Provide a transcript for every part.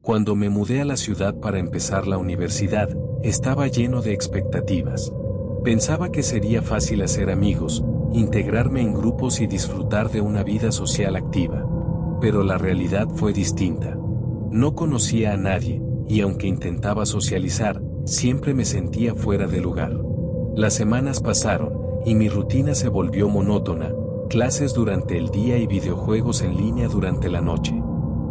Cuando me mudé a la ciudad para empezar la universidad, estaba lleno de expectativas. Pensaba que sería fácil hacer amigos, integrarme en grupos y disfrutar de una vida social activa. Pero la realidad fue distinta. No conocía a nadie, y aunque intentaba socializar, siempre me sentía fuera de lugar. Las semanas pasaron, y mi rutina se volvió monótona, clases durante el día y videojuegos en línea durante la noche.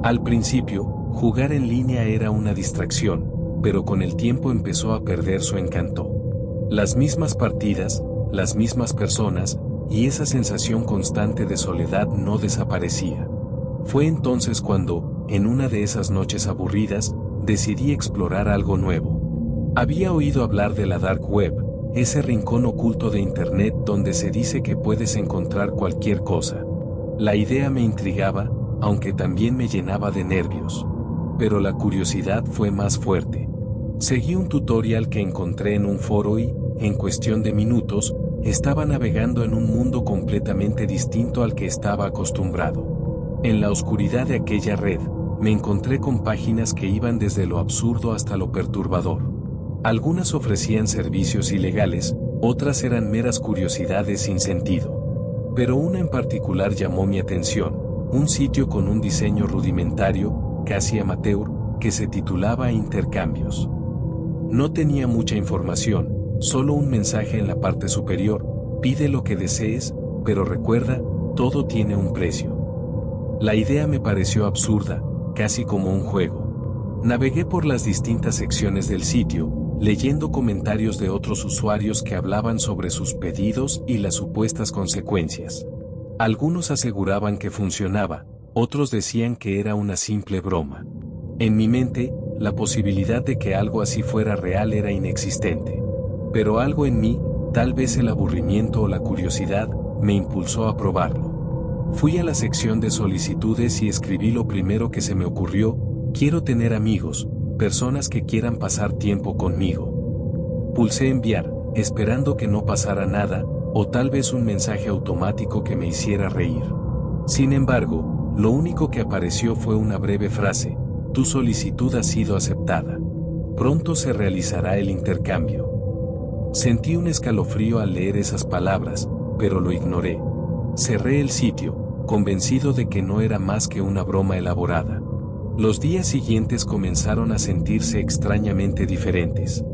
Al principio, jugar en línea era una distracción, pero con el tiempo empezó a perder su encanto. Las mismas partidas, las mismas personas, y esa sensación constante de soledad no desaparecía. Fue entonces cuando, en una de esas noches aburridas, decidí explorar algo nuevo. Había oído hablar de la Dark Web, ese rincón oculto de Internet donde se dice que puedes encontrar cualquier cosa. La idea me intrigaba, aunque también me llenaba de nervios. Pero la curiosidad fue más fuerte. Seguí un tutorial que encontré en un foro y, en cuestión de minutos, estaba navegando en un mundo completamente distinto al que estaba acostumbrado. En la oscuridad de aquella red, me encontré con páginas que iban desde lo absurdo hasta lo perturbador. Algunas ofrecían servicios ilegales, otras eran meras curiosidades sin sentido. Pero una en particular llamó mi atención, un sitio con un diseño rudimentario, casi amateur, que se titulaba Intercambios. No tenía mucha información, solo un mensaje en la parte superior: pide lo que desees, pero recuerda, todo tiene un precio. La idea me pareció absurda, casi como un juego. Navegué por las distintas secciones del sitio, leyendo comentarios de otros usuarios que hablaban sobre sus pedidos y las supuestas consecuencias. Algunos aseguraban que funcionaba, otros decían que era una simple broma. En mi mente, la posibilidad de que algo así fuera real era inexistente. Pero algo en mí, tal vez el aburrimiento o la curiosidad, me impulsó a probarlo. Fui a la sección de solicitudes y escribí lo primero que se me ocurrió: quiero tener amigos, personas que quieran pasar tiempo conmigo. Pulsé enviar, esperando que no pasara nada, o tal vez un mensaje automático que me hiciera reír. Sin embargo, lo único que apareció fue una breve frase: tu solicitud ha sido aceptada. Pronto se realizará el intercambio. Sentí un escalofrío al leer esas palabras, pero lo ignoré. Cerré el sitio, convencido de que no era más que una broma elaborada. Los días siguientes comenzaron a sentirse extrañamente diferentes.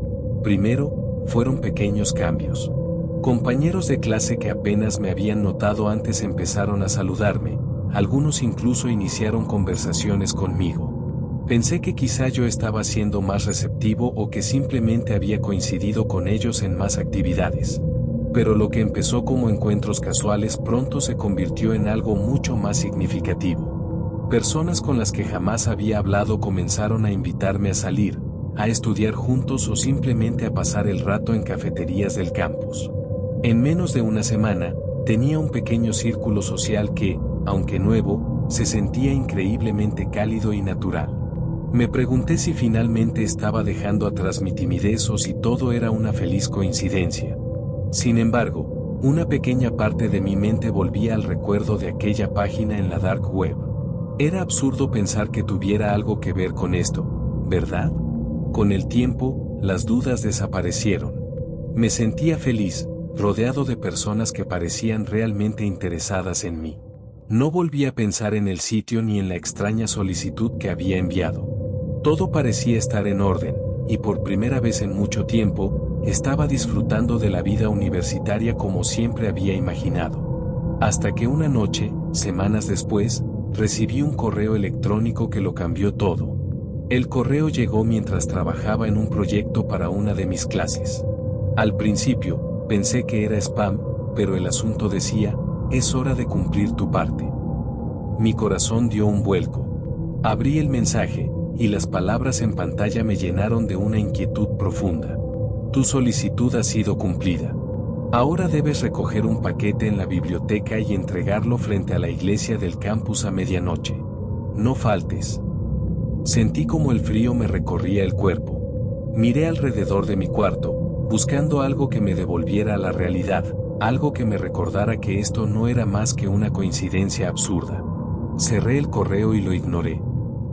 Primero, fueron pequeños cambios. Compañeros de clase que apenas me habían notado antes empezaron a saludarme, algunos incluso iniciaron conversaciones conmigo. Pensé que quizá yo estaba siendo más receptivo o que simplemente había coincidido con ellos en más actividades. Pero lo que empezó como encuentros casuales pronto se convirtió en algo mucho más significativo. Personas con las que jamás había hablado comenzaron a invitarme a salir, a estudiar juntos o simplemente a pasar el rato en cafeterías del campus. En menos de una semana, tenía un pequeño círculo social que, aunque nuevo, se sentía increíblemente cálido y natural. Me pregunté si finalmente estaba dejando atrás mi timidez o si todo era una feliz coincidencia. Sin embargo, una pequeña parte de mi mente volvía al recuerdo de aquella página en la Dark Web. Era absurdo pensar que tuviera algo que ver con esto, ¿verdad? Con el tiempo, las dudas desaparecieron. Me sentía feliz, rodeado de personas que parecían realmente interesadas en mí. No volví a pensar en el sitio ni en la extraña solicitud que había enviado. Todo parecía estar en orden, y por primera vez en mucho tiempo, estaba disfrutando de la vida universitaria como siempre había imaginado. Hasta que una noche, semanas después, recibí un correo electrónico que lo cambió todo. El correo llegó mientras trabajaba en un proyecto para una de mis clases. Al principio, pensé que era spam, pero el asunto decía: es hora de cumplir tu parte. Mi corazón dio un vuelco. Abrí el mensaje, y las palabras en pantalla me llenaron de una inquietud profunda. Tu solicitud ha sido cumplida. Ahora debes recoger un paquete en la biblioteca y entregarlo frente a la iglesia del campus a medianoche. No faltes. Sentí como el frío me recorría el cuerpo. Miré alrededor de mi cuarto, buscando algo que me devolviera a la realidad, algo que me recordara que esto no era más que una coincidencia absurda. Cerré el correo y lo ignoré.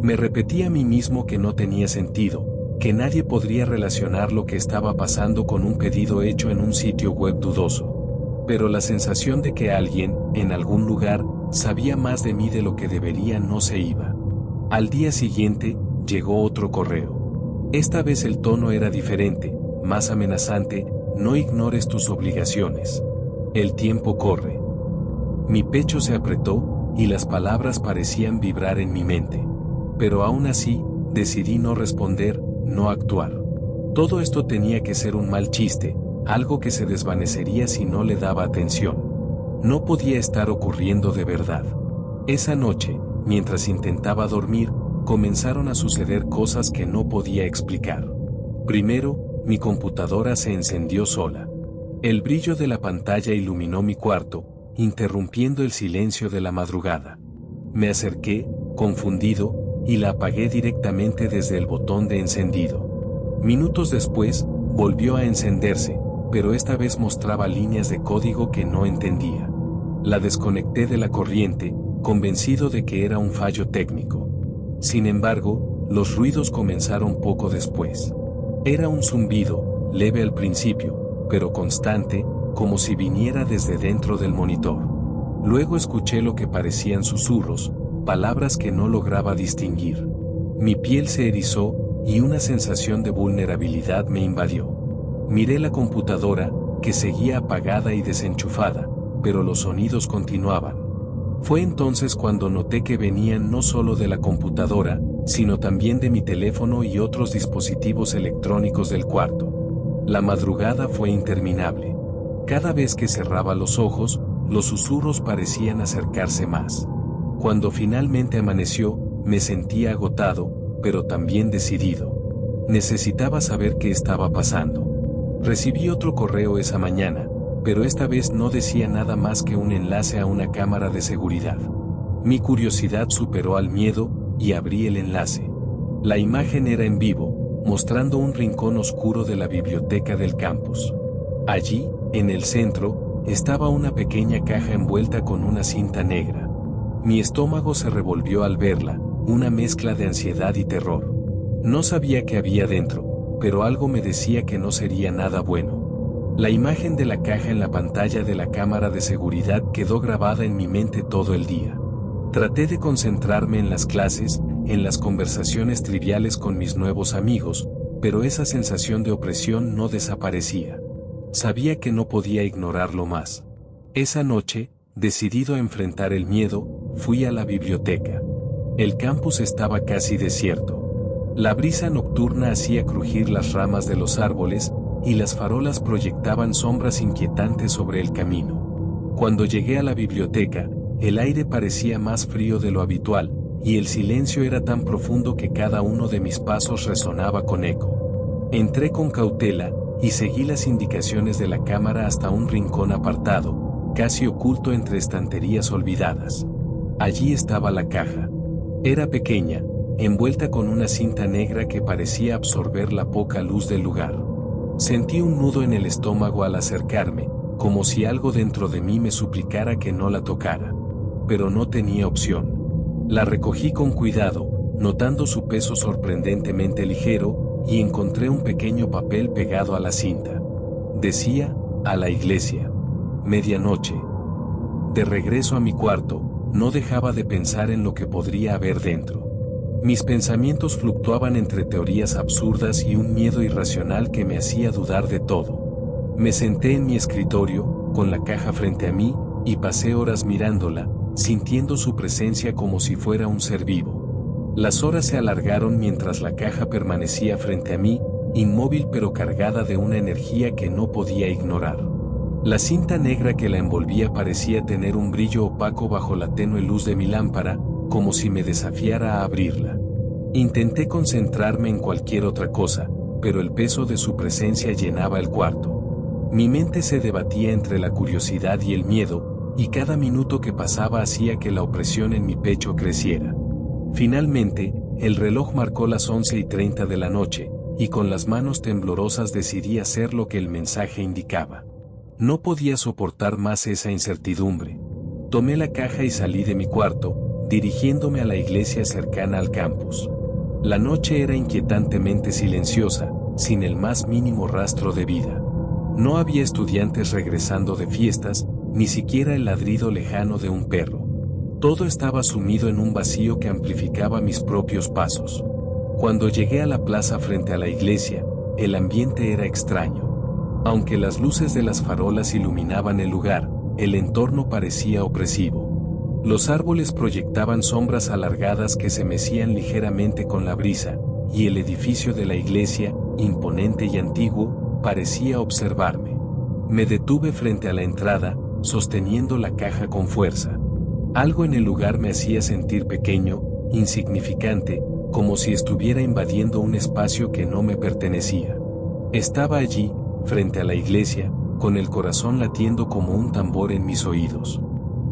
Me repetí a mí mismo que no tenía sentido, que nadie podría relacionar lo que estaba pasando con un pedido hecho en un sitio web dudoso. Pero la sensación de que alguien, en algún lugar, sabía más de mí de lo que debería no se iba. Al día siguiente, llegó otro correo. Esta vez el tono era diferente, más amenazante: no ignores tus obligaciones. El tiempo corre. Mi pecho se apretó, y las palabras parecían vibrar en mi mente. Pero aún así, decidí no responder, no actuar. Todo esto tenía que ser un mal chiste, algo que se desvanecería si no le daba atención. No podía estar ocurriendo de verdad. Esa noche, mientras intentaba dormir, comenzaron a suceder cosas que no podía explicar. Primero, mi computadora se encendió sola. El brillo de la pantalla iluminó mi cuarto, interrumpiendo el silencio de la madrugada. Me acerqué, confundido, y la apagué directamente desde el botón de encendido. Minutos después, volvió a encenderse, pero esta vez mostraba líneas de código que no entendía. La desconecté de la corriente, convencido de que era un fallo técnico. Sin embargo, los ruidos comenzaron poco después. Era un zumbido, leve al principio, pero constante, como si viniera desde dentro del monitor. Luego escuché lo que parecían susurros, palabras que no lograba distinguir. Mi piel se erizó, y una sensación de vulnerabilidad me invadió. Miré la computadora, que seguía apagada y desenchufada, pero los sonidos continuaban. Fue entonces cuando noté que venían no solo de la computadora, sino también de mi teléfono y otros dispositivos electrónicos del cuarto. La madrugada fue interminable. Cada vez que cerraba los ojos, los susurros parecían acercarse más. Cuando finalmente amaneció, me sentía agotado, pero también decidido. Necesitaba saber qué estaba pasando. Recibí otro correo esa mañana, pero esta vez no decía nada más que un enlace a una cámara de seguridad. Mi curiosidad superó al miedo, y abrí el enlace. La imagen era en vivo, mostrando un rincón oscuro de la biblioteca del campus. Allí, en el centro, estaba una pequeña caja envuelta con una cinta negra. Mi estómago se revolvió al verla, una mezcla de ansiedad y terror. No sabía qué había dentro, pero algo me decía que no sería nada bueno. La imagen de la caja en la pantalla de la cámara de seguridad quedó grabada en mi mente todo el día. Traté de concentrarme en las clases, en las conversaciones triviales con mis nuevos amigos, pero esa sensación de opresión no desaparecía. Sabía que no podía ignorarlo más. Esa noche, decidido a enfrentar el miedo, fui a la biblioteca. El campus estaba casi desierto. La brisa nocturna hacía crujir las ramas de los árboles, y las farolas proyectaban sombras inquietantes sobre el camino. Cuando llegué a la biblioteca, el aire parecía más frío de lo habitual, y el silencio era tan profundo que cada uno de mis pasos resonaba con eco. Entré con cautela, y seguí las indicaciones de la cámara hasta un rincón apartado, casi oculto entre estanterías olvidadas. Allí estaba la caja. Era pequeña, envuelta con una cinta negra que parecía absorber la poca luz del lugar. Sentí un nudo en el estómago al acercarme, como si algo dentro de mí me suplicara que no la tocara. Pero no tenía opción. La recogí con cuidado, notando su peso sorprendentemente ligero, y encontré un pequeño papel pegado a la cinta. Decía: a la iglesia. Medianoche. De regreso a mi cuarto, no dejaba de pensar en lo que podría haber dentro. Mis pensamientos fluctuaban entre teorías absurdas y un miedo irracional que me hacía dudar de todo. Me senté en mi escritorio, con la caja frente a mí, y pasé horas mirándola, sintiendo su presencia como si fuera un ser vivo. Las horas se alargaron mientras la caja permanecía frente a mí, inmóvil pero cargada de una energía que no podía ignorar. La cinta negra que la envolvía parecía tener un brillo opaco bajo la tenue luz de mi lámpara, como si me desafiara a abrirla. Intenté concentrarme en cualquier otra cosa, pero el peso de su presencia llenaba el cuarto. Mi mente se debatía entre la curiosidad y el miedo, y cada minuto que pasaba hacía que la opresión en mi pecho creciera. Finalmente, el reloj marcó las 11:30 de la noche, y con las manos temblorosas decidí hacer lo que el mensaje indicaba. No podía soportar más esa incertidumbre. Tomé la caja y salí de mi cuarto, dirigiéndome a la iglesia cercana al campus. La noche era inquietantemente silenciosa, sin el más mínimo rastro de vida. No había estudiantes regresando de fiestas, ni siquiera el ladrido lejano de un perro. Todo estaba sumido en un vacío que amplificaba mis propios pasos. Cuando llegué a la plaza frente a la iglesia, el ambiente era extraño. Aunque las luces de las farolas iluminaban el lugar, el entorno parecía opresivo. Los árboles proyectaban sombras alargadas que se mecían ligeramente con la brisa, y el edificio de la iglesia, imponente y antiguo, parecía observarme. Me detuve frente a la entrada, sosteniendo la caja con fuerza. Algo en el lugar me hacía sentir pequeño, insignificante, como si estuviera invadiendo un espacio que no me pertenecía. Estaba allí, frente a la iglesia, con el corazón latiendo como un tambor en mis oídos.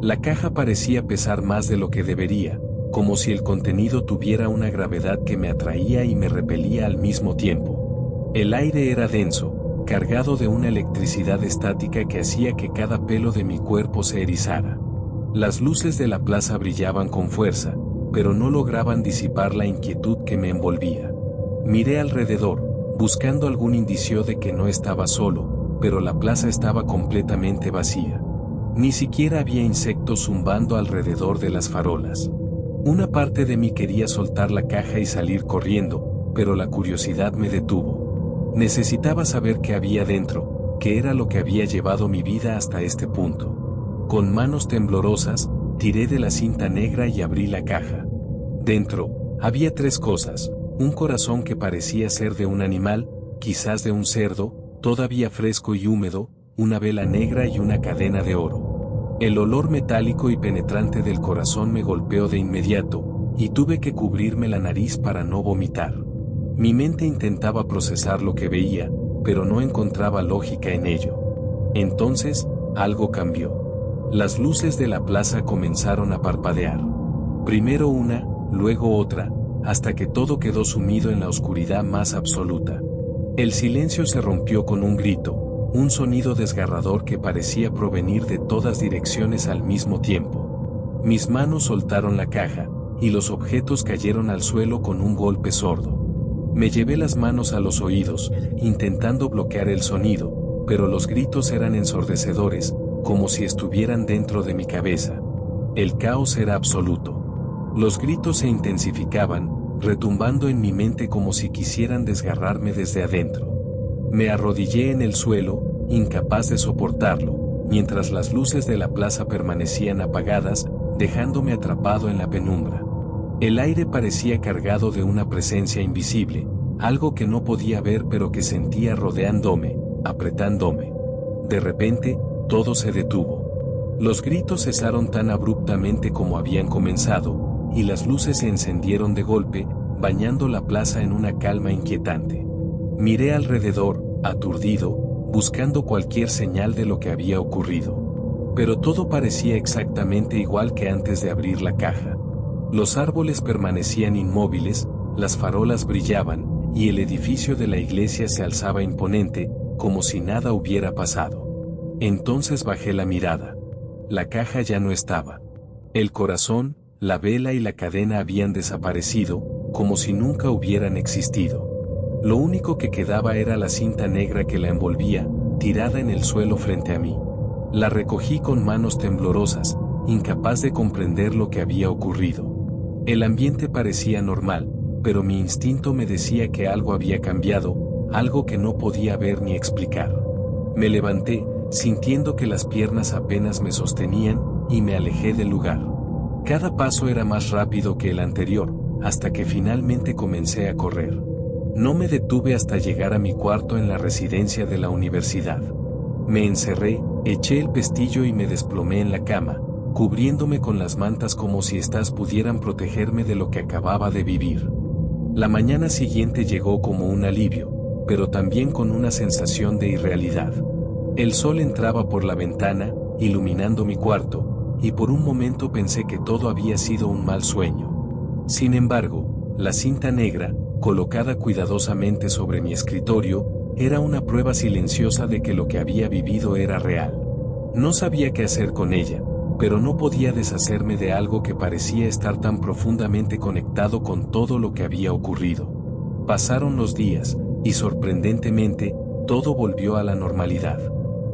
La caja parecía pesar más de lo que debería, como si el contenido tuviera una gravedad que me atraía y me repelía al mismo tiempo. El aire era denso, cargado de una electricidad estática que hacía que cada pelo de mi cuerpo se erizara. Las luces de la plaza brillaban con fuerza, pero no lograban disipar la inquietud que me envolvía. Miré alrededor, buscando algún indicio de que no estaba solo, pero la plaza estaba completamente vacía. Ni siquiera había insectos zumbando alrededor de las farolas. Una parte de mí quería soltar la caja y salir corriendo, pero la curiosidad me detuvo. Necesitaba saber qué había dentro, qué era lo que había llevado mi vida hasta este punto. Con manos temblorosas, tiré de la cinta negra y abrí la caja. Dentro, había 3 cosas: un corazón que parecía ser de un animal, quizás de un cerdo, todavía fresco y húmedo, una vela negra y una cadena de oro. El olor metálico y penetrante del corazón me golpeó de inmediato, y tuve que cubrirme la nariz para no vomitar. Mi mente intentaba procesar lo que veía, pero no encontraba lógica en ello. Entonces, algo cambió. Las luces de la plaza comenzaron a parpadear. Primero una, luego otra, hasta que todo quedó sumido en la oscuridad más absoluta. El silencio se rompió con un grito, un sonido desgarrador que parecía provenir de todas direcciones al mismo tiempo. Mis manos soltaron la caja, y los objetos cayeron al suelo con un golpe sordo. Me llevé las manos a los oídos, intentando bloquear el sonido, pero los gritos eran ensordecedores, como si estuvieran dentro de mi cabeza. El caos era absoluto. Los gritos se intensificaban, retumbando en mi mente como si quisieran desgarrarme desde adentro. Me arrodillé en el suelo, incapaz de soportarlo, mientras las luces de la plaza permanecían apagadas, dejándome atrapado en la penumbra. El aire parecía cargado de una presencia invisible, algo que no podía ver pero que sentía rodeándome, apretándome. De repente, todo se detuvo. Los gritos cesaron tan abruptamente como habían comenzado, y las luces se encendieron de golpe, bañando la plaza en una calma inquietante. Miré alrededor, aturdido, buscando cualquier señal de lo que había ocurrido. Pero todo parecía exactamente igual que antes de abrir la caja. Los árboles permanecían inmóviles, las farolas brillaban, y el edificio de la iglesia se alzaba imponente, como si nada hubiera pasado. Entonces bajé la mirada. La caja ya no estaba. El corazón, la vela y la cadena habían desaparecido, como si nunca hubieran existido. Lo único que quedaba era la cinta negra que la envolvía, tirada en el suelo frente a mí. La recogí con manos temblorosas, incapaz de comprender lo que había ocurrido. El ambiente parecía normal, pero mi instinto me decía que algo había cambiado, algo que no podía ver ni explicar. Me levanté, sintiendo que las piernas apenas me sostenían, y me alejé del lugar. Cada paso era más rápido que el anterior, hasta que finalmente comencé a correr. No me detuve hasta llegar a mi cuarto en la residencia de la universidad. Me encerré, eché el pestillo y me desplomé en la cama, cubriéndome con las mantas como si éstas pudieran protegerme de lo que acababa de vivir. La mañana siguiente llegó como un alivio, pero también con una sensación de irrealidad. El sol entraba por la ventana, iluminando mi cuarto, y por un momento pensé que todo había sido un mal sueño. Sin embargo, la cinta negra, colocada cuidadosamente sobre mi escritorio, era una prueba silenciosa de que lo que había vivido era real. No sabía qué hacer con ella, pero no podía deshacerme de algo que parecía estar tan profundamente conectado con todo lo que había ocurrido. Pasaron los días, y sorprendentemente, todo volvió a la normalidad.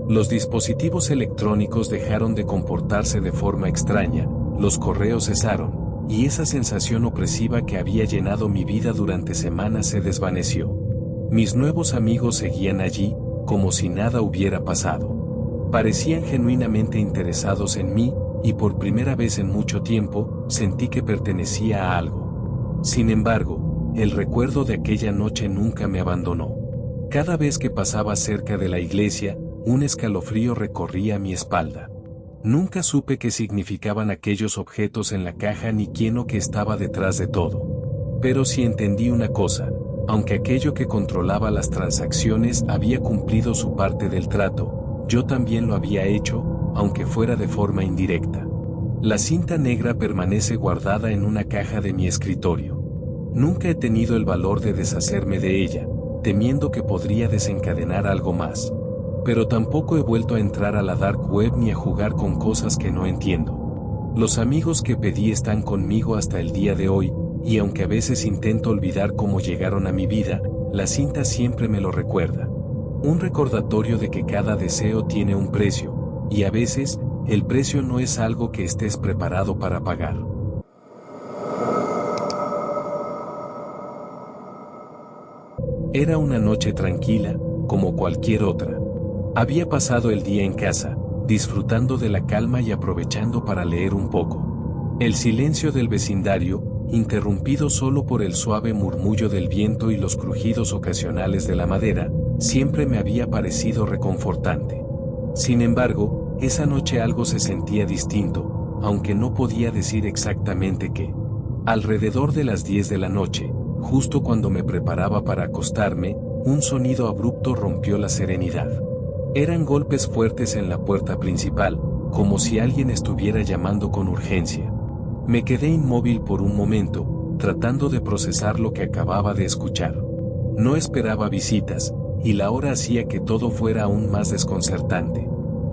Los dispositivos electrónicos dejaron de comportarse de forma extraña, los correos cesaron, y esa sensación opresiva que había llenado mi vida durante semanas se desvaneció. Mis nuevos amigos seguían allí, como si nada hubiera pasado. Parecían genuinamente interesados en mí, y por primera vez en mucho tiempo, sentí que pertenecía a algo. Sin embargo, el recuerdo de aquella noche nunca me abandonó. Cada vez que pasaba cerca de la iglesia, un escalofrío recorría mi espalda. Nunca supe qué significaban aquellos objetos en la caja ni quién o qué estaba detrás de todo. Pero sí entendí una cosa, aunque aquello que controlaba las transacciones había cumplido su parte del trato, yo también lo había hecho, aunque fuera de forma indirecta. La cinta negra permanece guardada en una caja de mi escritorio. Nunca he tenido el valor de deshacerme de ella, temiendo que podría desencadenar algo más. Pero tampoco he vuelto a entrar a la dark web ni a jugar con cosas que no entiendo. Los amigos que pedí están conmigo hasta el día de hoy, y aunque a veces intento olvidar cómo llegaron a mi vida, la cinta siempre me lo recuerda. Un recordatorio de que cada deseo tiene un precio, y a veces, el precio no es algo que estés preparado para pagar. Era una noche tranquila, como cualquier otra. Había pasado el día en casa, disfrutando de la calma y aprovechando para leer un poco. El silencio del vecindario, interrumpido solo por el suave murmullo del viento y los crujidos ocasionales de la madera, siempre me había parecido reconfortante. Sin embargo, esa noche algo se sentía distinto, aunque no podía decir exactamente qué. Alrededor de las 10 de la noche, justo cuando me preparaba para acostarme, un sonido abrupto rompió la serenidad. Eran golpes fuertes en la puerta principal, como si alguien estuviera llamando con urgencia. Me quedé inmóvil por un momento, tratando de procesar lo que acababa de escuchar. No esperaba visitas, y la hora hacía que todo fuera aún más desconcertante.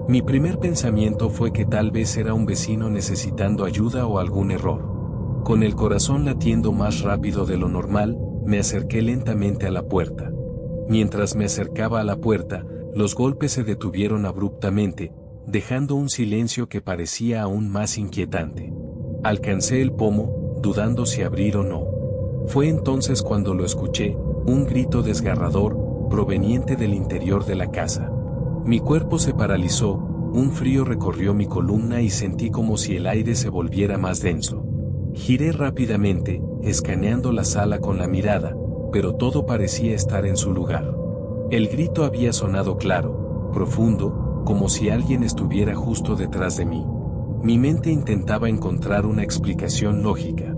Mi primer pensamiento fue que tal vez era un vecino necesitando ayuda o algún error. Con el corazón latiendo más rápido de lo normal, me acerqué lentamente a la puerta. Mientras me acercaba a la puerta, los golpes se detuvieron abruptamente, dejando un silencio que parecía aún más inquietante. Alcancé el pomo, dudando si abrir o no. Fue entonces cuando lo escuché, un grito desgarrador, proveniente del interior de la casa. Mi cuerpo se paralizó, un frío recorrió mi columna y sentí como si el aire se volviera más denso. Giré rápidamente, escaneando la sala con la mirada, pero todo parecía estar en su lugar. El grito había sonado claro, profundo, como si alguien estuviera justo detrás de mí. Mi mente intentaba encontrar una explicación lógica.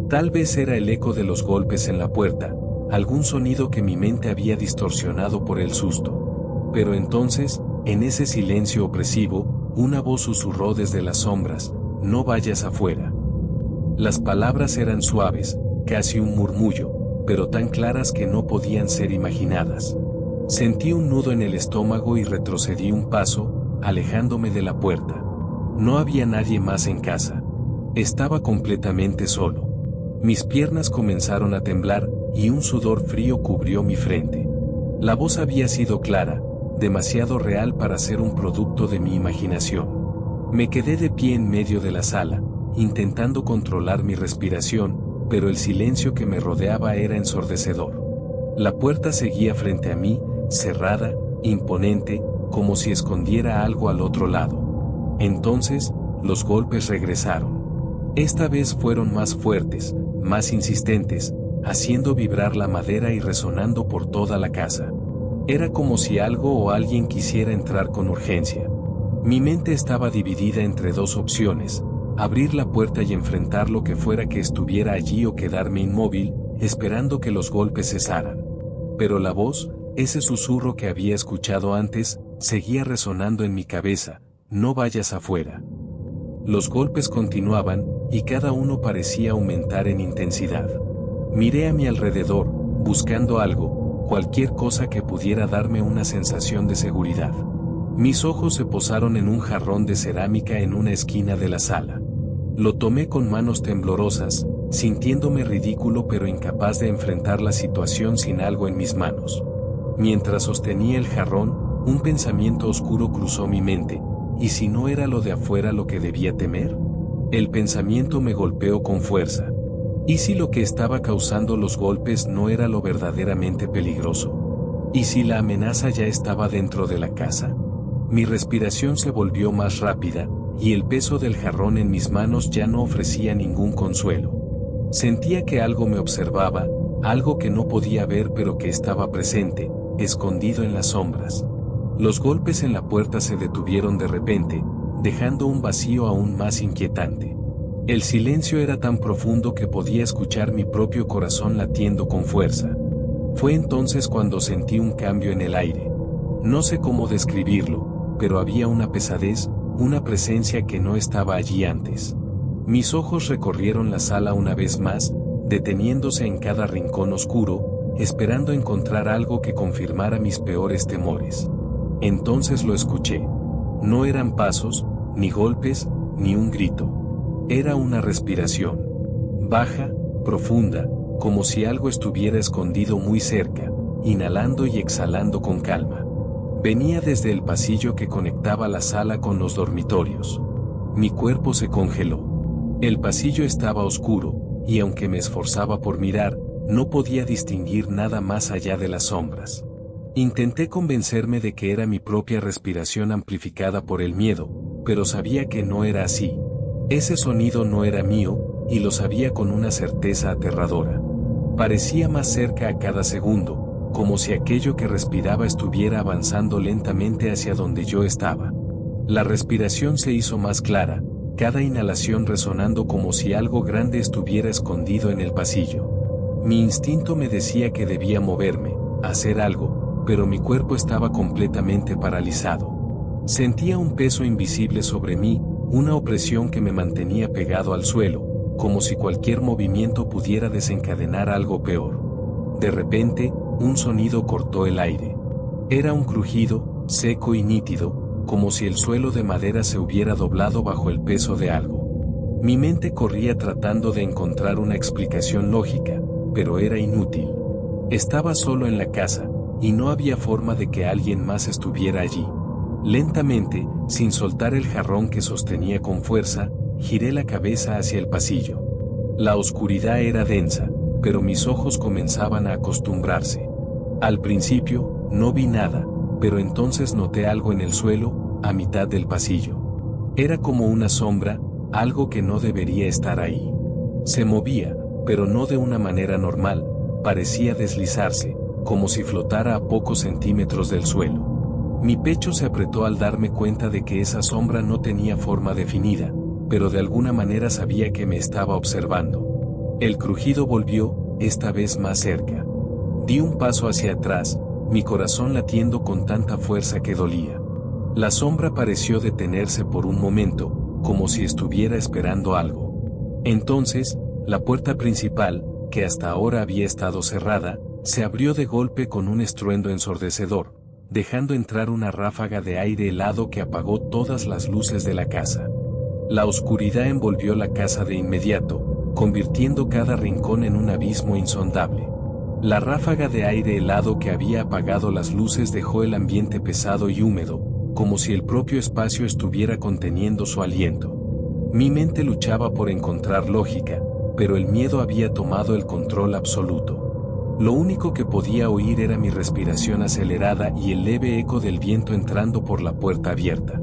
Tal vez era el eco de los golpes en la puerta, algún sonido que mi mente había distorsionado por el susto. Pero entonces, en ese silencio opresivo, una voz susurró desde las sombras: "No vayas afuera". Las palabras eran suaves, casi un murmullo, pero tan claras que no podían ser imaginadas. Sentí un nudo en el estómago y retrocedí un paso, alejándome de la puerta. No había nadie más en casa. Estaba completamente solo. Mis piernas comenzaron a temblar, y un sudor frío cubrió mi frente. La voz había sido clara, demasiado real para ser un producto de mi imaginación. Me quedé de pie en medio de la sala, intentando controlar mi respiración, pero el silencio que me rodeaba era ensordecedor. La puerta seguía frente a mí, cerrada, imponente, como si escondiera algo al otro lado. Entonces, los golpes regresaron. Esta vez fueron más fuertes, más insistentes, haciendo vibrar la madera y resonando por toda la casa. Era como si algo o alguien quisiera entrar con urgencia. Mi mente estaba dividida entre dos opciones: abrir la puerta y enfrentar lo que fuera que estuviera allí, o quedarme inmóvil, esperando que los golpes cesaran. Pero la voz, ese susurro que había escuchado antes, seguía resonando en mi cabeza: "No vayas afuera". Los golpes continuaban, y cada uno parecía aumentar en intensidad. Miré a mi alrededor, buscando algo, cualquier cosa que pudiera darme una sensación de seguridad. Mis ojos se posaron en un jarrón de cerámica en una esquina de la sala. Lo tomé con manos temblorosas, sintiéndome ridículo pero incapaz de enfrentar la situación sin algo en mis manos. Mientras sostenía el jarrón, un pensamiento oscuro cruzó mi mente. ¿Y si no era lo de afuera lo que debía temer? El pensamiento me golpeó con fuerza. ¿Y si lo que estaba causando los golpes no era lo verdaderamente peligroso? ¿Y si la amenaza ya estaba dentro de la casa? Mi respiración se volvió más rápida, y el peso del jarrón en mis manos ya no ofrecía ningún consuelo. Sentía que algo me observaba, algo que no podía ver pero que estaba presente, escondido en las sombras. Los golpes en la puerta se detuvieron de repente, dejando un vacío aún más inquietante. El silencio era tan profundo que podía escuchar mi propio corazón latiendo con fuerza. Fue entonces cuando sentí un cambio en el aire. No sé cómo describirlo, pero había una pesadez, una presencia que no estaba allí antes. Mis ojos recorrieron la sala una vez más, deteniéndose en cada rincón oscuro, esperando encontrar algo que confirmara mis peores temores. Entonces lo escuché. No eran pasos, ni golpes, ni un grito. Era una respiración. Baja, profunda, como si algo estuviera escondido muy cerca, inhalando y exhalando con calma. Venía desde el pasillo que conectaba la sala con los dormitorios. Mi cuerpo se congeló. El pasillo estaba oscuro, y aunque me esforzaba por mirar, no podía distinguir nada más allá de las sombras. Intenté convencerme de que era mi propia respiración amplificada por el miedo, pero sabía que no era así. Ese sonido no era mío, y lo sabía con una certeza aterradora. Parecía más cerca a cada segundo, como si aquello que respiraba estuviera avanzando lentamente hacia donde yo estaba. La respiración se hizo más clara, cada inhalación resonando como si algo grande estuviera escondido en el pasillo. Mi instinto me decía que debía moverme, hacer algo, pero mi cuerpo estaba completamente paralizado. Sentía un peso invisible sobre mí, una opresión que me mantenía pegado al suelo, como si cualquier movimiento pudiera desencadenar algo peor. De repente, un sonido cortó el aire. Era un crujido, seco y nítido, como si el suelo de madera se hubiera doblado bajo el peso de algo. Mi mente corría tratando de encontrar una explicación lógica, pero era inútil. Estaba solo en la casa, y no había forma de que alguien más estuviera allí. Lentamente, sin soltar el jarrón que sostenía con fuerza, giré la cabeza hacia el pasillo. La oscuridad era densa, pero mis ojos comenzaban a acostumbrarse. Al principio, no vi nada, pero entonces noté algo en el suelo, a mitad del pasillo. Era como una sombra, algo que no debería estar ahí. Se movía, pero no de una manera normal, parecía deslizarse, como si flotara a pocos centímetros del suelo. Mi pecho se apretó al darme cuenta de que esa sombra no tenía forma definida, pero de alguna manera sabía que me estaba observando. El crujido volvió, esta vez más cerca. Di un paso hacia atrás, mi corazón latiendo con tanta fuerza que dolía. La sombra pareció detenerse por un momento, como si estuviera esperando algo. Entonces, la puerta principal, que hasta ahora había estado cerrada, se abrió de golpe con un estruendo ensordecedor, dejando entrar una ráfaga de aire helado que apagó todas las luces de la casa. La oscuridad envolvió la casa de inmediato, convirtiendo cada rincón en un abismo insondable. La ráfaga de aire helado que había apagado las luces dejó el ambiente pesado y húmedo, como si el propio espacio estuviera conteniendo su aliento. Mi mente luchaba por encontrar lógica, pero el miedo había tomado el control absoluto. Lo único que podía oír era mi respiración acelerada y el leve eco del viento entrando por la puerta abierta.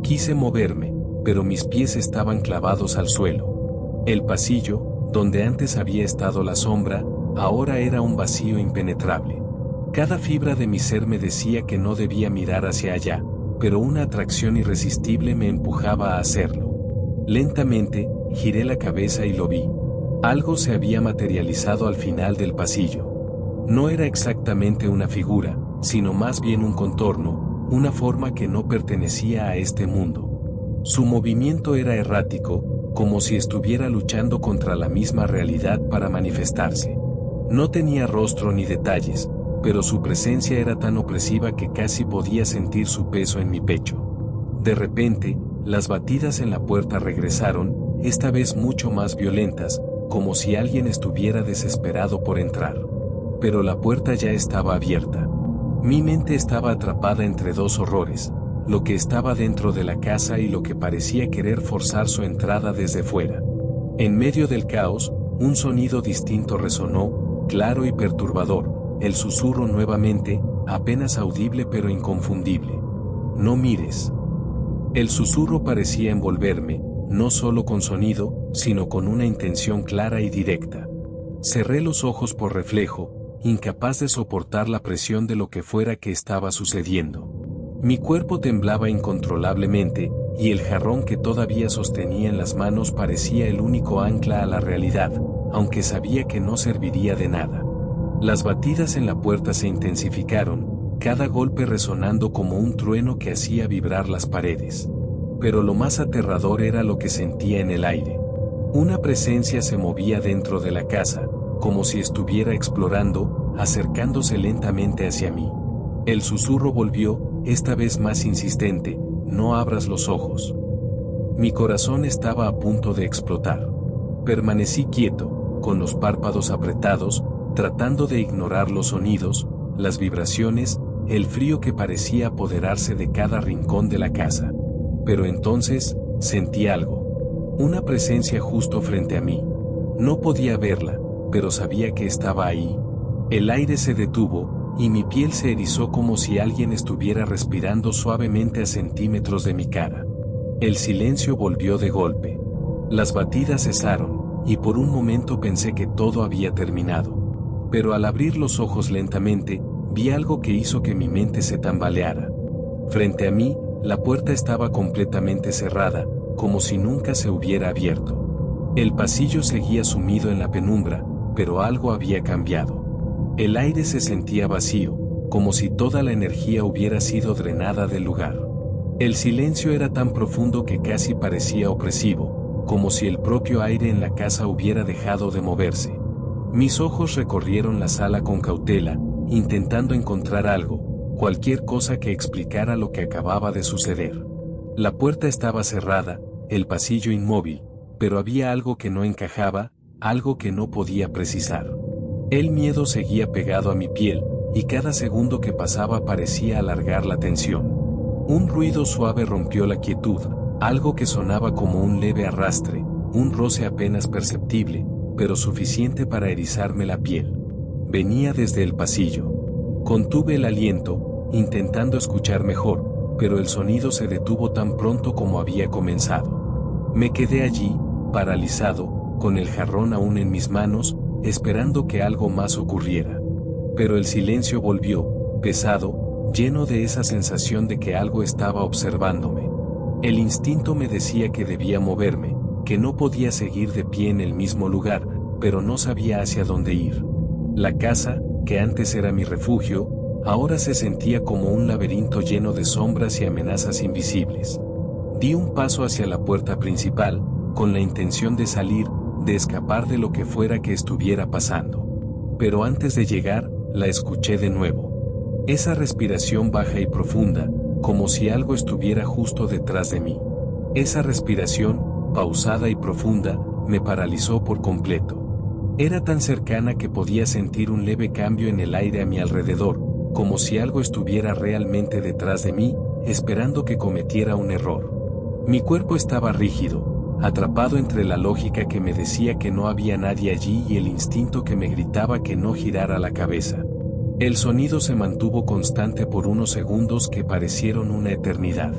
Quise moverme, pero mis pies estaban clavados al suelo. El pasillo, donde antes había estado la sombra, ahora era un vacío impenetrable. Cada fibra de mi ser me decía que no debía mirar hacia allá, pero una atracción irresistible me empujaba a hacerlo. Lentamente, giré la cabeza y lo vi. Algo se había materializado al final del pasillo. No era exactamente una figura, sino más bien un contorno, una forma que no pertenecía a este mundo. Su movimiento era errático, como si estuviera luchando contra la misma realidad para manifestarse. No tenía rostro ni detalles, pero su presencia era tan opresiva que casi podía sentir su peso en mi pecho. De repente, las batidas en la puerta regresaron, esta vez mucho más violentas, como si alguien estuviera desesperado por entrar. Pero la puerta ya estaba abierta. Mi mente estaba atrapada entre dos horrores, lo que estaba dentro de la casa y lo que parecía querer forzar su entrada desde fuera. En medio del caos, un sonido distinto resonó, claro y perturbador, el susurro nuevamente, apenas audible pero inconfundible. No mires. El susurro parecía envolverme, no solo con sonido, sino con una intención clara y directa. Cerré los ojos por reflejo, incapaz de soportar la presión de lo que fuera que estaba sucediendo. Mi cuerpo temblaba incontrolablemente, y el jarrón que todavía sostenía en las manos parecía el único ancla a la realidad, aunque sabía que no serviría de nada. Las batidas en la puerta se intensificaron, cada golpe resonando como un trueno que hacía vibrar las paredes. Pero lo más aterrador era lo que sentía en el aire. Una presencia se movía dentro de la casa, como si estuviera explorando, acercándose lentamente hacia mí. El susurro volvió, esta vez más insistente: no abras los ojos. Mi corazón estaba a punto de explotar. Permanecí quieto, con los párpados apretados, tratando de ignorar los sonidos, las vibraciones, el frío que parecía apoderarse de cada rincón de la casa. Pero entonces, sentí algo. Una presencia justo frente a mí. No podía verla, pero sabía que estaba ahí. El aire se detuvo, y mi piel se erizó como si alguien estuviera respirando suavemente a centímetros de mi cara. El silencio volvió de golpe. Las batidas cesaron, y por un momento pensé que todo había terminado. Pero al abrir los ojos lentamente, vi algo que hizo que mi mente se tambaleara. Frente a mí, la puerta estaba completamente cerrada, como si nunca se hubiera abierto. El pasillo seguía sumido en la penumbra, pero algo había cambiado. El aire se sentía vacío, como si toda la energía hubiera sido drenada del lugar. El silencio era tan profundo que casi parecía opresivo, como si el propio aire en la casa hubiera dejado de moverse. Mis ojos recorrieron la sala con cautela, intentando encontrar algo, cualquier cosa que explicara lo que acababa de suceder. La puerta estaba cerrada, el pasillo inmóvil, pero había algo que no encajaba, algo que no podía precisar. El miedo seguía pegado a mi piel, y cada segundo que pasaba parecía alargar la tensión. Un ruido suave rompió la quietud, algo que sonaba como un leve arrastre, un roce apenas perceptible, pero suficiente para erizarme la piel. Venía desde el pasillo. Contuve el aliento, intentando escuchar mejor, pero el sonido se detuvo tan pronto como había comenzado. Me quedé allí, paralizado, con el jarrón aún en mis manos, esperando que algo más ocurriera. Pero el silencio volvió, pesado, lleno de esa sensación de que algo estaba observándome. El instinto me decía que debía moverme, que no podía seguir de pie en el mismo lugar, pero no sabía hacia dónde ir. La casa, que antes era mi refugio, ahora se sentía como un laberinto lleno de sombras y amenazas invisibles. Di un paso hacia la puerta principal, con la intención de salir, de escapar de lo que fuera que estuviera pasando. Pero antes de llegar, la escuché de nuevo. Esa respiración baja y profunda, como si algo estuviera justo detrás de mí. Esa respiración, pausada y profunda, me paralizó por completo. Era tan cercana que podía sentir un leve cambio en el aire a mi alrededor, como si algo estuviera realmente detrás de mí, esperando que cometiera un error. Mi cuerpo estaba rígido, atrapado entre la lógica que me decía que no había nadie allí y el instinto que me gritaba que no girara la cabeza. El sonido se mantuvo constante por unos segundos que parecieron una eternidad.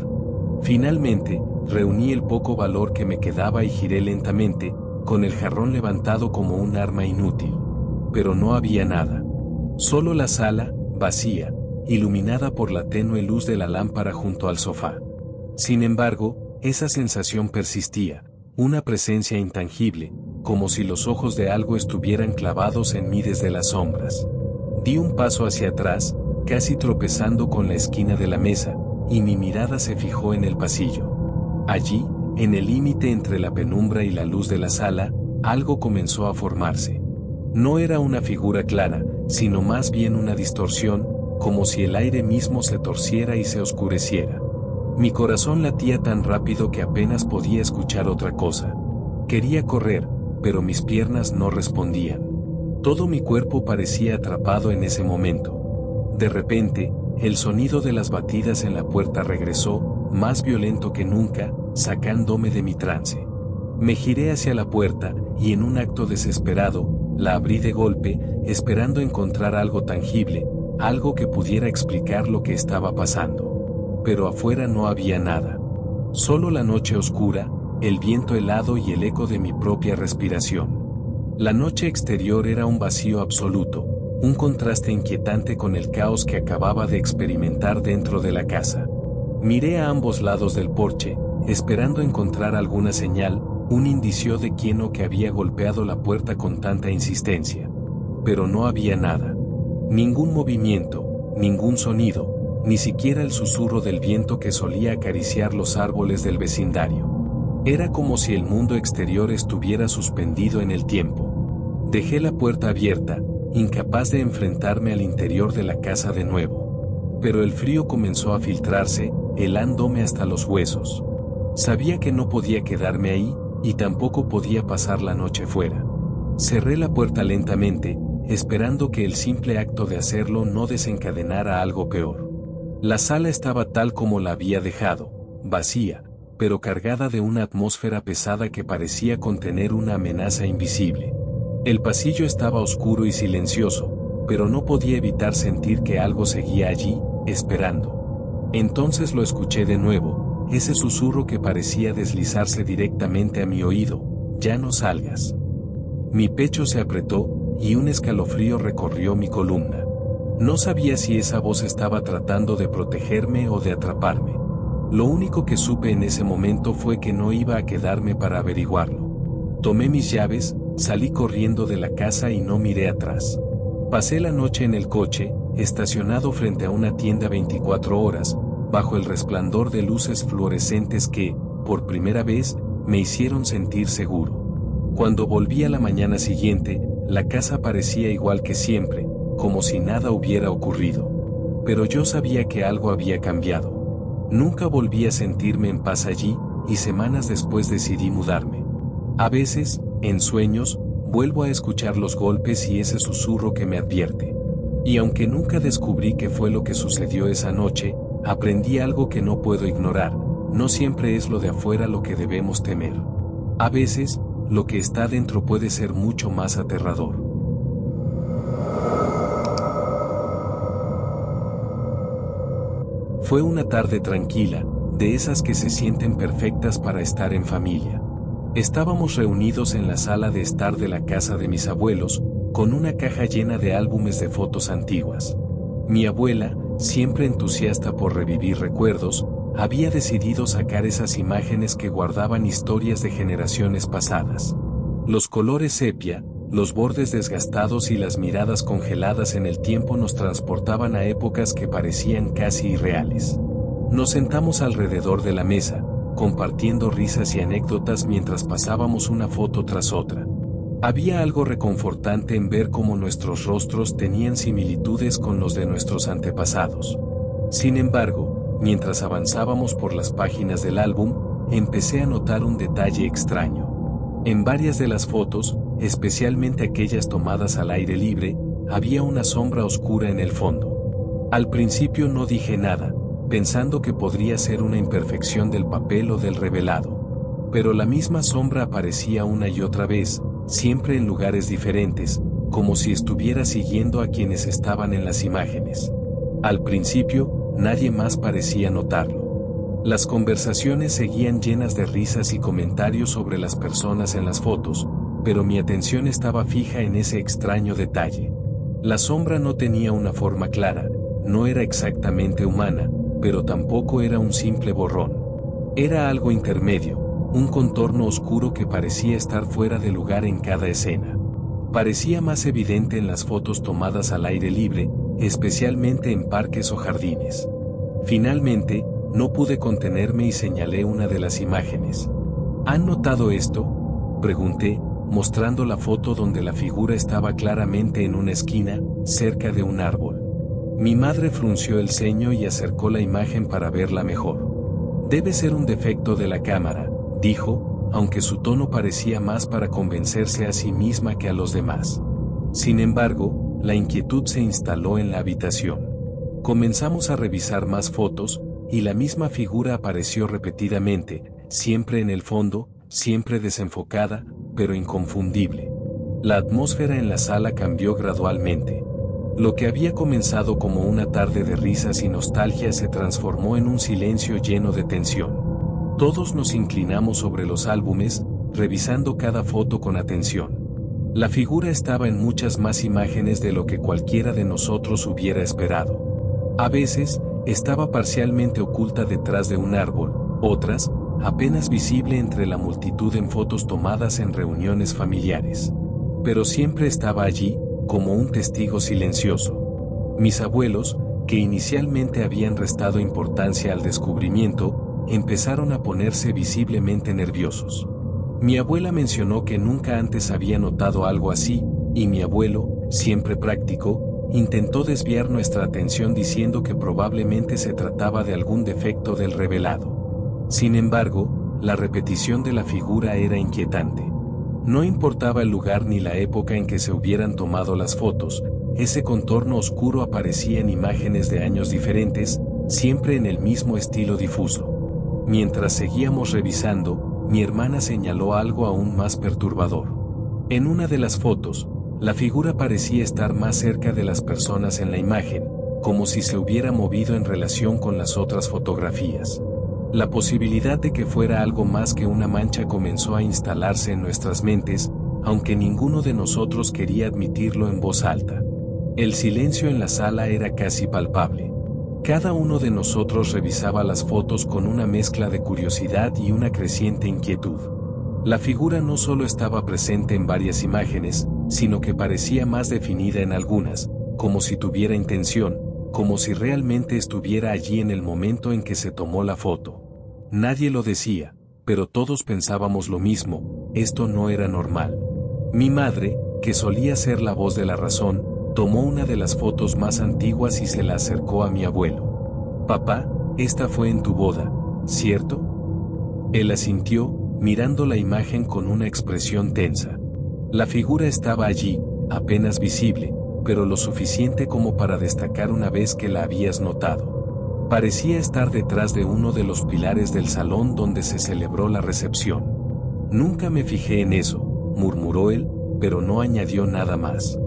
Finalmente, reuní el poco valor que me quedaba y giré lentamente, con el jarrón levantado como un arma inútil. Pero no había nada. Solo la sala, vacía, iluminada por la tenue luz de la lámpara junto al sofá. Sin embargo, esa sensación persistía, una presencia intangible, como si los ojos de algo estuvieran clavados en mí desde las sombras. Di un paso hacia atrás, casi tropezando con la esquina de la mesa, y mi mirada se fijó en el pasillo. Allí, en el límite entre la penumbra y la luz de la sala, algo comenzó a formarse. No era una figura clara, sino más bien una distorsión, como si el aire mismo se torciera y se oscureciera. Mi corazón latía tan rápido que apenas podía escuchar otra cosa. Quería correr, pero mis piernas no respondían. Todo mi cuerpo parecía atrapado en ese momento. De repente, el sonido de las batidas en la puerta regresó, más violento que nunca, sacándome de mi trance. Me giré hacia la puerta, y en un acto desesperado, la abrí de golpe, esperando encontrar algo tangible, algo que pudiera explicar lo que estaba pasando. Pero afuera no había nada. Solo la noche oscura, el viento helado y el eco de mi propia respiración. La noche exterior era un vacío absoluto, un contraste inquietante con el caos que acababa de experimentar dentro de la casa. Miré a ambos lados del porche, esperando encontrar alguna señal, un indicio de quién o que había golpeado la puerta con tanta insistencia. Pero no había nada. Ningún movimiento, ningún sonido, ni siquiera el susurro del viento que solía acariciar los árboles del vecindario. Era como si el mundo exterior estuviera suspendido en el tiempo. Dejé la puerta abierta, incapaz de enfrentarme al interior de la casa de nuevo. Pero el frío comenzó a filtrarse, helándome hasta los huesos. Sabía que no podía quedarme ahí, y tampoco podía pasar la noche fuera. Cerré la puerta lentamente, esperando que el simple acto de hacerlo no desencadenara algo peor. La sala estaba tal como la había dejado, vacía, pero cargada de una atmósfera pesada que parecía contener una amenaza invisible. El pasillo estaba oscuro y silencioso, pero no podía evitar sentir que algo seguía allí, esperando. Entonces lo escuché de nuevo, ese susurro que parecía deslizarse directamente a mi oído: «Ya no salgas». Mi pecho se apretó, y un escalofrío recorrió mi columna. No sabía si esa voz estaba tratando de protegerme o de atraparme. Lo único que supe en ese momento fue que no iba a quedarme para averiguarlo. Tomé mis llaves, salí corriendo de la casa y no miré atrás. Pasé la noche en el coche, estacionado frente a una tienda 24 horas, bajo el resplandor de luces fluorescentes que, por primera vez, me hicieron sentir seguro. Cuando volví a la mañana siguiente, la casa parecía igual que siempre, como si nada hubiera ocurrido. Pero yo sabía que algo había cambiado. Nunca volví a sentirme en paz allí, y semanas después decidí mudarme. A veces, en sueños, vuelvo a escuchar los golpes y ese susurro que me advierte. Y aunque nunca descubrí qué fue lo que sucedió esa noche, aprendí algo que no puedo ignorar: no siempre es lo de afuera lo que debemos temer. A veces, lo que está dentro puede ser mucho más aterrador. Fue una tarde tranquila, de esas que se sienten perfectas para estar en familia. Estábamos reunidos en la sala de estar de la casa de mis abuelos, con una caja llena de álbumes de fotos antiguas. Mi abuela, siempre entusiasta por revivir recuerdos, había decidido sacar esas imágenes que guardaban historias de generaciones pasadas. Los colores sepia, los bordes desgastados y las miradas congeladas en el tiempo nos transportaban a épocas que parecían casi irreales. Nos sentamos alrededor de la mesa, compartiendo risas y anécdotas mientras pasábamos una foto tras otra. Había algo reconfortante en ver cómo nuestros rostros tenían similitudes con los de nuestros antepasados. Sin embargo, mientras avanzábamos por las páginas del álbum, empecé a notar un detalle extraño. En varias de las fotos, especialmente aquellas tomadas al aire libre, había una sombra oscura en el fondo. Al principio no dije nada, pensando que podría ser una imperfección del papel o del revelado. Pero la misma sombra aparecía una y otra vez, siempre en lugares diferentes, como si estuviera siguiendo a quienes estaban en las imágenes. Al principio, nadie más parecía notarlo. Las conversaciones seguían llenas de risas y comentarios sobre las personas en las fotos, pero mi atención estaba fija en ese extraño detalle. La sombra no tenía una forma clara, no era exactamente humana, pero tampoco era un simple borrón. Era algo intermedio, un contorno oscuro que parecía estar fuera de lugar en cada escena. Parecía más evidente en las fotos tomadas al aire libre, especialmente en parques o jardines. Finalmente, no pude contenerme y señalé una de las imágenes. ¿Han notado esto?, pregunté, mostrando la foto donde la figura estaba claramente en una esquina, cerca de un árbol. Mi madre frunció el ceño y acercó la imagen para verla mejor. Debe ser un defecto de la cámara, dijo, aunque su tono parecía más para convencerse a sí misma que a los demás. Sin embargo, la inquietud se instaló en la habitación. Comenzamos a revisar más fotos, y la misma figura apareció repetidamente, siempre en el fondo, siempre desenfocada, pero inconfundible. La atmósfera en la sala cambió gradualmente. Lo que había comenzado como una tarde de risas y nostalgia se transformó en un silencio lleno de tensión. Todos nos inclinamos sobre los álbumes, revisando cada foto con atención. La figura estaba en muchas más imágenes de lo que cualquiera de nosotros hubiera esperado. A veces, estaba parcialmente oculta detrás de un árbol, otras, apenas visible entre la multitud en fotos tomadas en reuniones familiares. Pero siempre estaba allí, como un testigo silencioso. Mis abuelos, que inicialmente habían restado importancia al descubrimiento, empezaron a ponerse visiblemente nerviosos. Mi abuela mencionó que nunca antes había notado algo así, y mi abuelo, siempre práctico, intentó desviar nuestra atención diciendo que probablemente se trataba de algún defecto del revelado. Sin embargo, la repetición de la figura era inquietante. No importaba el lugar ni la época en que se hubieran tomado las fotos, ese contorno oscuro aparecía en imágenes de años diferentes, siempre en el mismo estilo difuso. Mientras seguíamos revisando, mi hermana señaló algo aún más perturbador. En una de las fotos, la figura parecía estar más cerca de las personas en la imagen, como si se hubiera movido en relación con las otras fotografías. La posibilidad de que fuera algo más que una mancha comenzó a instalarse en nuestras mentes, aunque ninguno de nosotros quería admitirlo en voz alta. El silencio en la sala era casi palpable. Cada uno de nosotros revisaba las fotos con una mezcla de curiosidad y una creciente inquietud. La figura no solo estaba presente en varias imágenes, sino que parecía más definida en algunas, como si tuviera intención, como si realmente estuviera allí en el momento en que se tomó la foto. Nadie lo decía, pero todos pensábamos lo mismo, esto no era normal. Mi madre, que solía ser la voz de la razón, tomó una de las fotos más antiguas y se la acercó a mi abuelo. «Papá, esta fue en tu boda, ¿cierto?». Él asintió, mirando la imagen con una expresión tensa. La figura estaba allí, apenas visible, pero lo suficiente como para destacar una vez que la habías notado. Parecía estar detrás de uno de los pilares del salón donde se celebró la recepción. «Nunca me fijé en eso», murmuró él, pero no añadió nada más.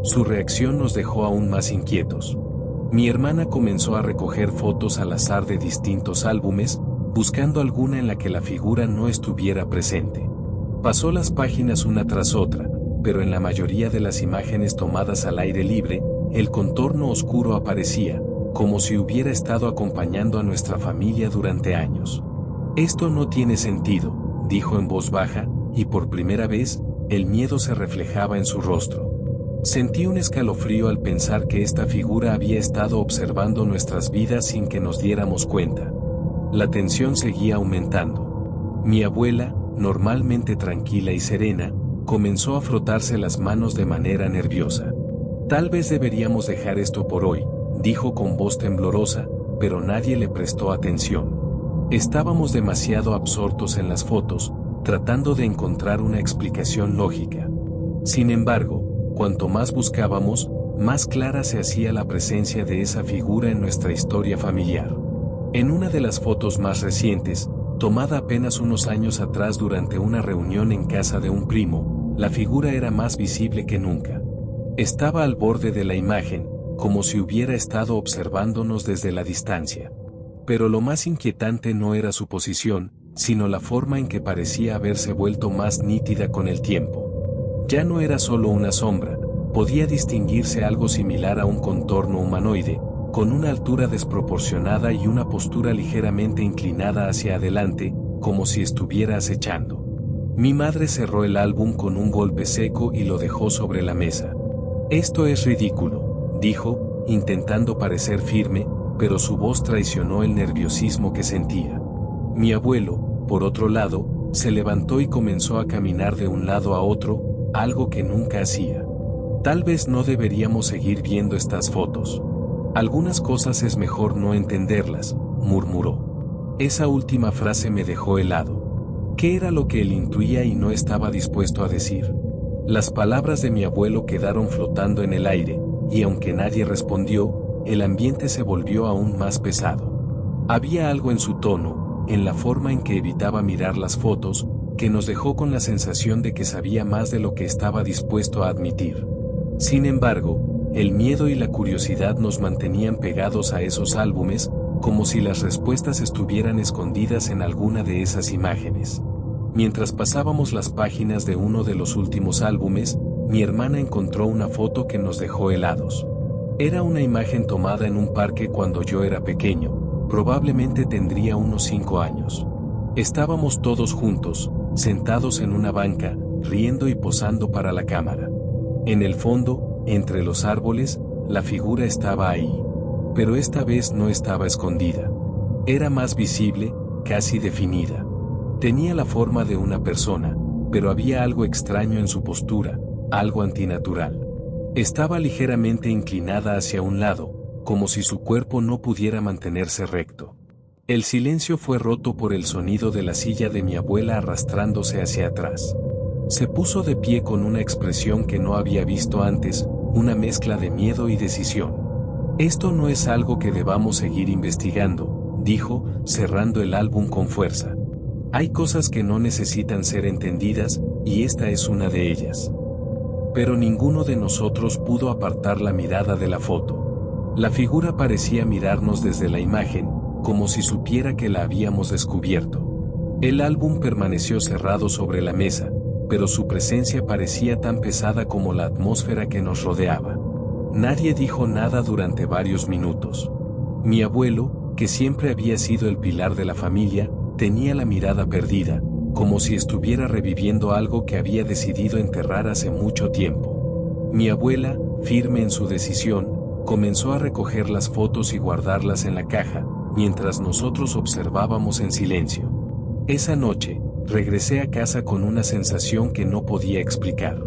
Su reacción nos dejó aún más inquietos. Mi hermana comenzó a recoger fotos al azar de distintos álbumes, buscando alguna en la que la figura no estuviera presente. Pasó las páginas una tras otra, pero en la mayoría de las imágenes tomadas al aire libre, el contorno oscuro aparecía, como si hubiera estado acompañando a nuestra familia durante años. «Esto no tiene sentido», dijo en voz baja, y por primera vez, el miedo se reflejaba en su rostro. Sentí un escalofrío al pensar que esta figura había estado observando nuestras vidas sin que nos diéramos cuenta. La tensión seguía aumentando. Mi abuela, normalmente tranquila y serena, comenzó a frotarse las manos de manera nerviosa. «Tal vez deberíamos dejar esto por hoy», dijo con voz temblorosa, pero nadie le prestó atención. Estábamos demasiado absortos en las fotos, tratando de encontrar una explicación lógica. Sin embargo, cuanto más buscábamos, más clara se hacía la presencia de esa figura en nuestra historia familiar. En una de las fotos más recientes, tomada apenas unos años atrás durante una reunión en casa de un primo, la figura era más visible que nunca. Estaba al borde de la imagen, como si hubiera estado observándonos desde la distancia. Pero lo más inquietante no era su posición, sino la forma en que parecía haberse vuelto más nítida con el tiempo. Ya no era solo una sombra, podía distinguirse algo similar a un contorno humanoide, con una altura desproporcionada y una postura ligeramente inclinada hacia adelante, como si estuviera acechando. Mi madre cerró el álbum con un golpe seco y lo dejó sobre la mesa. «Esto es ridículo», dijo, intentando parecer firme, pero su voz traicionó el nerviosismo que sentía. Mi abuelo, por otro lado, Se levantó y comenzó a caminar de un lado a otro, algo que nunca hacía. Tal vez no deberíamos seguir viendo estas fotos. Algunas cosas es mejor no entenderlas, murmuró. Esa última frase me dejó helado. ¿Qué era lo que él intuía y no estaba dispuesto a decir? Las palabras de mi abuelo quedaron flotando en el aire, y aunque nadie respondió, el ambiente se volvió aún más pesado. Había algo en su tono, en la forma en que evitaba mirar las fotos, que nos dejó con la sensación de que sabía más de lo que estaba dispuesto a admitir. Sin embargo, el miedo y la curiosidad nos mantenían pegados a esos álbumes, como si las respuestas estuvieran escondidas en alguna de esas imágenes. Mientras pasábamos las páginas de uno de los últimos álbumes, mi hermana encontró una foto que nos dejó helados. Era una imagen tomada en un parque cuando yo era pequeño, probablemente tendría unos 5 años. Estábamos todos juntos, sentados en una banca, riendo y posando para la cámara. En el fondo, entre los árboles, la figura estaba ahí. Pero esta vez no estaba escondida. Era más visible, casi definida. Tenía la forma de una persona, pero había algo extraño en su postura, algo antinatural. Estaba ligeramente inclinada hacia un lado, como si su cuerpo no pudiera mantenerse recto. El silencio fue roto por el sonido de la silla de mi abuela arrastrándose hacia atrás. Se puso de pie con una expresión que no había visto antes, una mezcla de miedo y decisión. Esto no es algo que debamos seguir investigando, dijo, cerrando el álbum con fuerza. Hay cosas que no necesitan ser entendidas, y esta es una de ellas. Pero ninguno de nosotros pudo apartar la mirada de la foto. La figura parecía mirarnos desde la imagen, como si supiera que la habíamos descubierto. El álbum permaneció cerrado sobre la mesa, pero su presencia parecía tan pesada como la atmósfera que nos rodeaba. Nadie dijo nada durante varios minutos. Mi abuelo, que siempre había sido el pilar de la familia, tenía la mirada perdida, como si estuviera reviviendo algo que había decidido enterrar hace mucho tiempo. Mi abuela, firme en su decisión, comenzó a recoger las fotos y guardarlas en la caja, mientras nosotros observábamos en silencio. Esa noche, regresé a casa con una sensación que no podía explicar.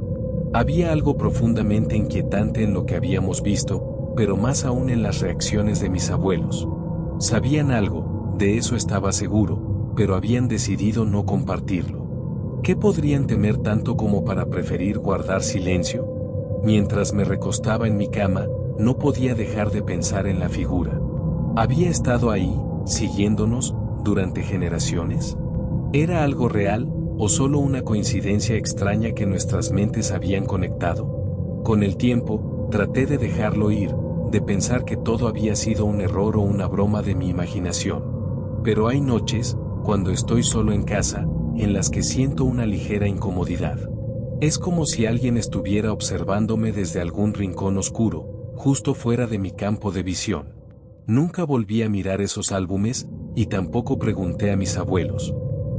Había algo profundamente inquietante en lo que habíamos visto, pero más aún en las reacciones de mis abuelos. Sabían algo, de eso estaba seguro, pero habían decidido no compartirlo. ¿Qué podrían temer tanto como para preferir guardar silencio? Mientras me recostaba en mi cama, no podía dejar de pensar en la figura. ¿Había estado ahí, siguiéndonos, durante generaciones? ¿Era algo real, o solo una coincidencia extraña que nuestras mentes habían conectado? Con el tiempo, traté de dejarlo ir, de pensar que todo había sido un error o una broma de mi imaginación. Pero hay noches, cuando estoy solo en casa, en las que siento una ligera incomodidad. Es como si alguien estuviera observándome desde algún rincón oscuro, justo fuera de mi campo de visión. Nunca volví a mirar esos álbumes, y tampoco pregunté a mis abuelos.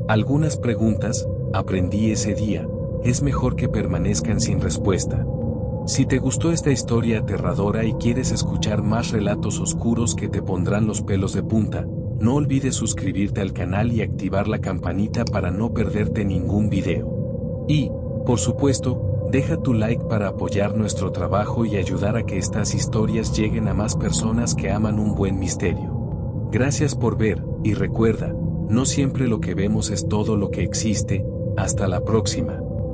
Algunas preguntas, aprendí ese día, es mejor que permanezcan sin respuesta. Si te gustó esta historia aterradora y quieres escuchar más relatos oscuros que te pondrán los pelos de punta, no olvides suscribirte al canal y activar la campanita para no perderte ningún video. Y, por supuesto, deja tu like para apoyar nuestro trabajo y ayudar a que estas historias lleguen a más personas que aman un buen misterio. Gracias por ver, y recuerda, no siempre lo que vemos es todo lo que existe. Hasta la próxima.